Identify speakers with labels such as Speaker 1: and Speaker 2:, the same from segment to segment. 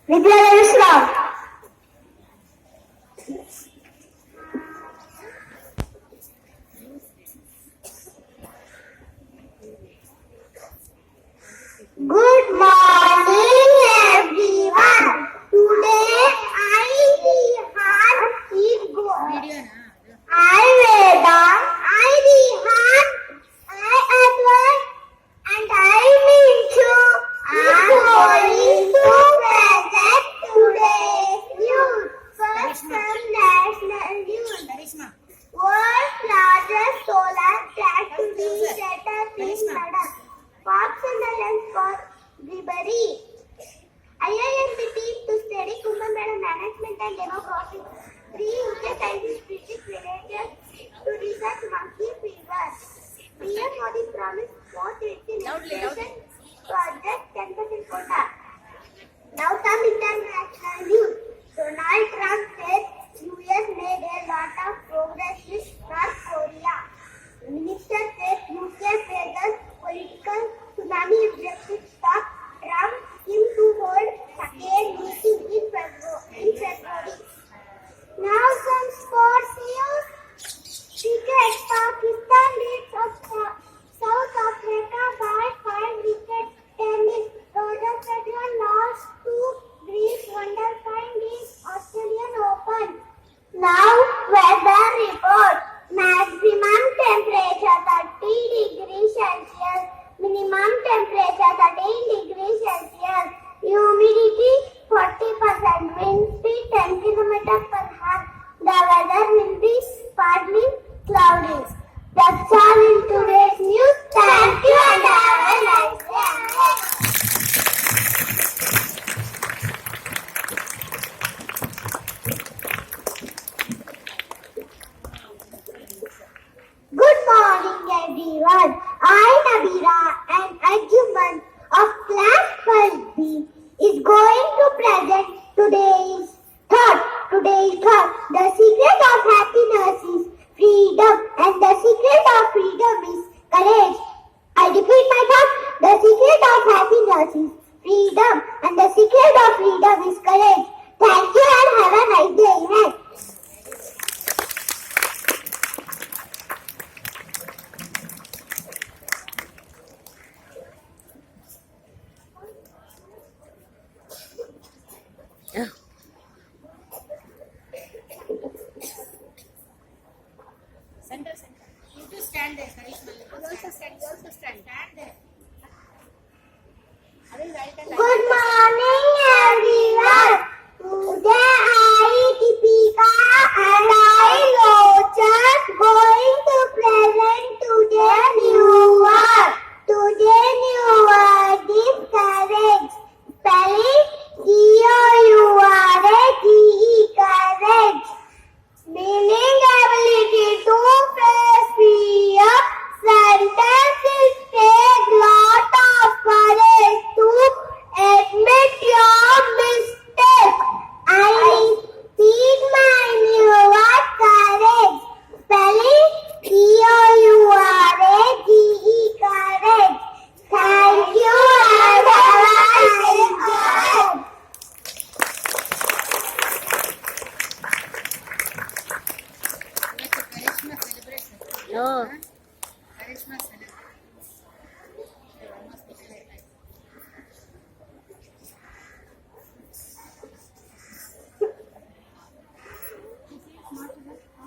Speaker 1: Good morning, everyone. Today I Rihan is going. I Veda, I Rihan, I Advait, and I Minchu are going to present today's news. First, some national news. World's largest solar plant to be set up in Ladakh. Fox and the lens for Bribery. IISc team to study Kumbh Mela management and demography. 3 UK scientists visit villages to research monkey fever. PM Modi promised post-8 education to address 10% quota. Now some international news. Donald Trump says US made a lot of progress with North Korea. Minister says UK faces political tsunami if Brexit stops Trump him to hold second meeting in February. Now some sports news. Cricket. Pakistan leads South Africa by 5 wickets. Tennis. Roger Federer lost to Greece wonderkind in Australian Open. Now weather report. Maximum temperature 30 degrees Celsius. Minimum temperature 13 degrees Celsius. Humidity 40%. Wind speed 10 km/h. The weather will be partly cloudy. That's all in today's news. Thank you and have a nice day. Good morning, everyone. I, Nabira, an adjuvant of class 12B, is going to present today's thought. The secret of happiness is freedom, and the secret of freedom is courage. I repeat my thought. The secret of happiness is freedom, and the secret of freedom is courage. Thank you and have a nice day ahead.
Speaker 2: Center. You just stand there, Karishma. You also stand there.
Speaker 1: Good morning, everyone. Today I, Deepika, and I, Lochas, going to present today's new word. Today's new word is courage. Spelling C-O-U-R-A-G-E, courage. Meaning ability to face fear. Sentences take lot of courage to admit your mistake. I repeat my new word, courage. Spelling C-O-U-R-A-G-E, courage. Thank you and have a nice day.
Speaker 2: Karishma celebration.
Speaker 3: No.
Speaker 2: Karishma celebration.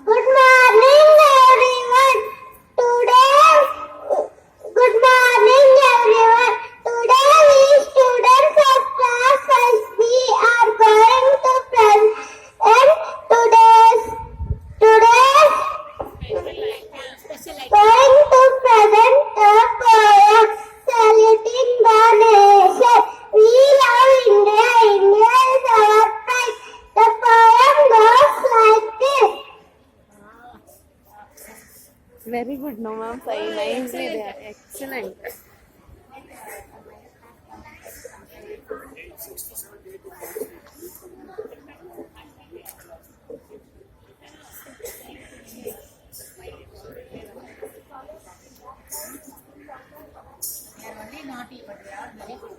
Speaker 1: Good morning, everyone. Good morning, everyone. Today we students of class 5B are going to present today's going to present a poem saluting the nation. We love India. India is our pride. The poem goes like this.
Speaker 3: Very good, no ma'am. Nicely there. Excellent.
Speaker 2: They are only naughty, but they are very good.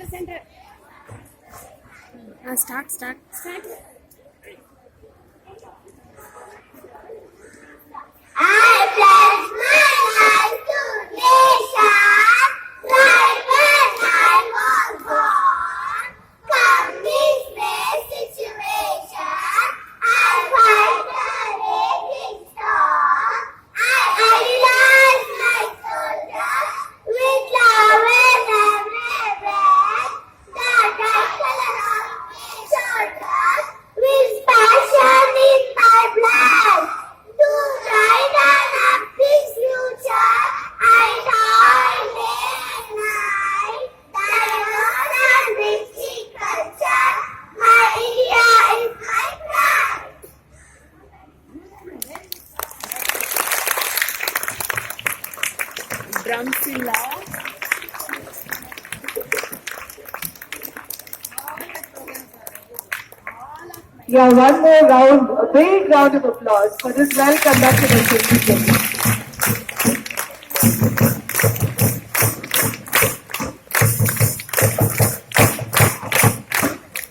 Speaker 2: Center.
Speaker 3: Start.
Speaker 1: I pledge my life to nation, right when I was born. Come this situation, I fight the raging storm. I idolize my soldiers with love and every breath. The dark color of my shoulders with passion in my blood. To write an happy future, I toil day and night. Diverse and rich in culture, my India is my pride.
Speaker 3: Drumzilla.
Speaker 4: Yeah, one more round, a big round of applause for this well-conducted assembly.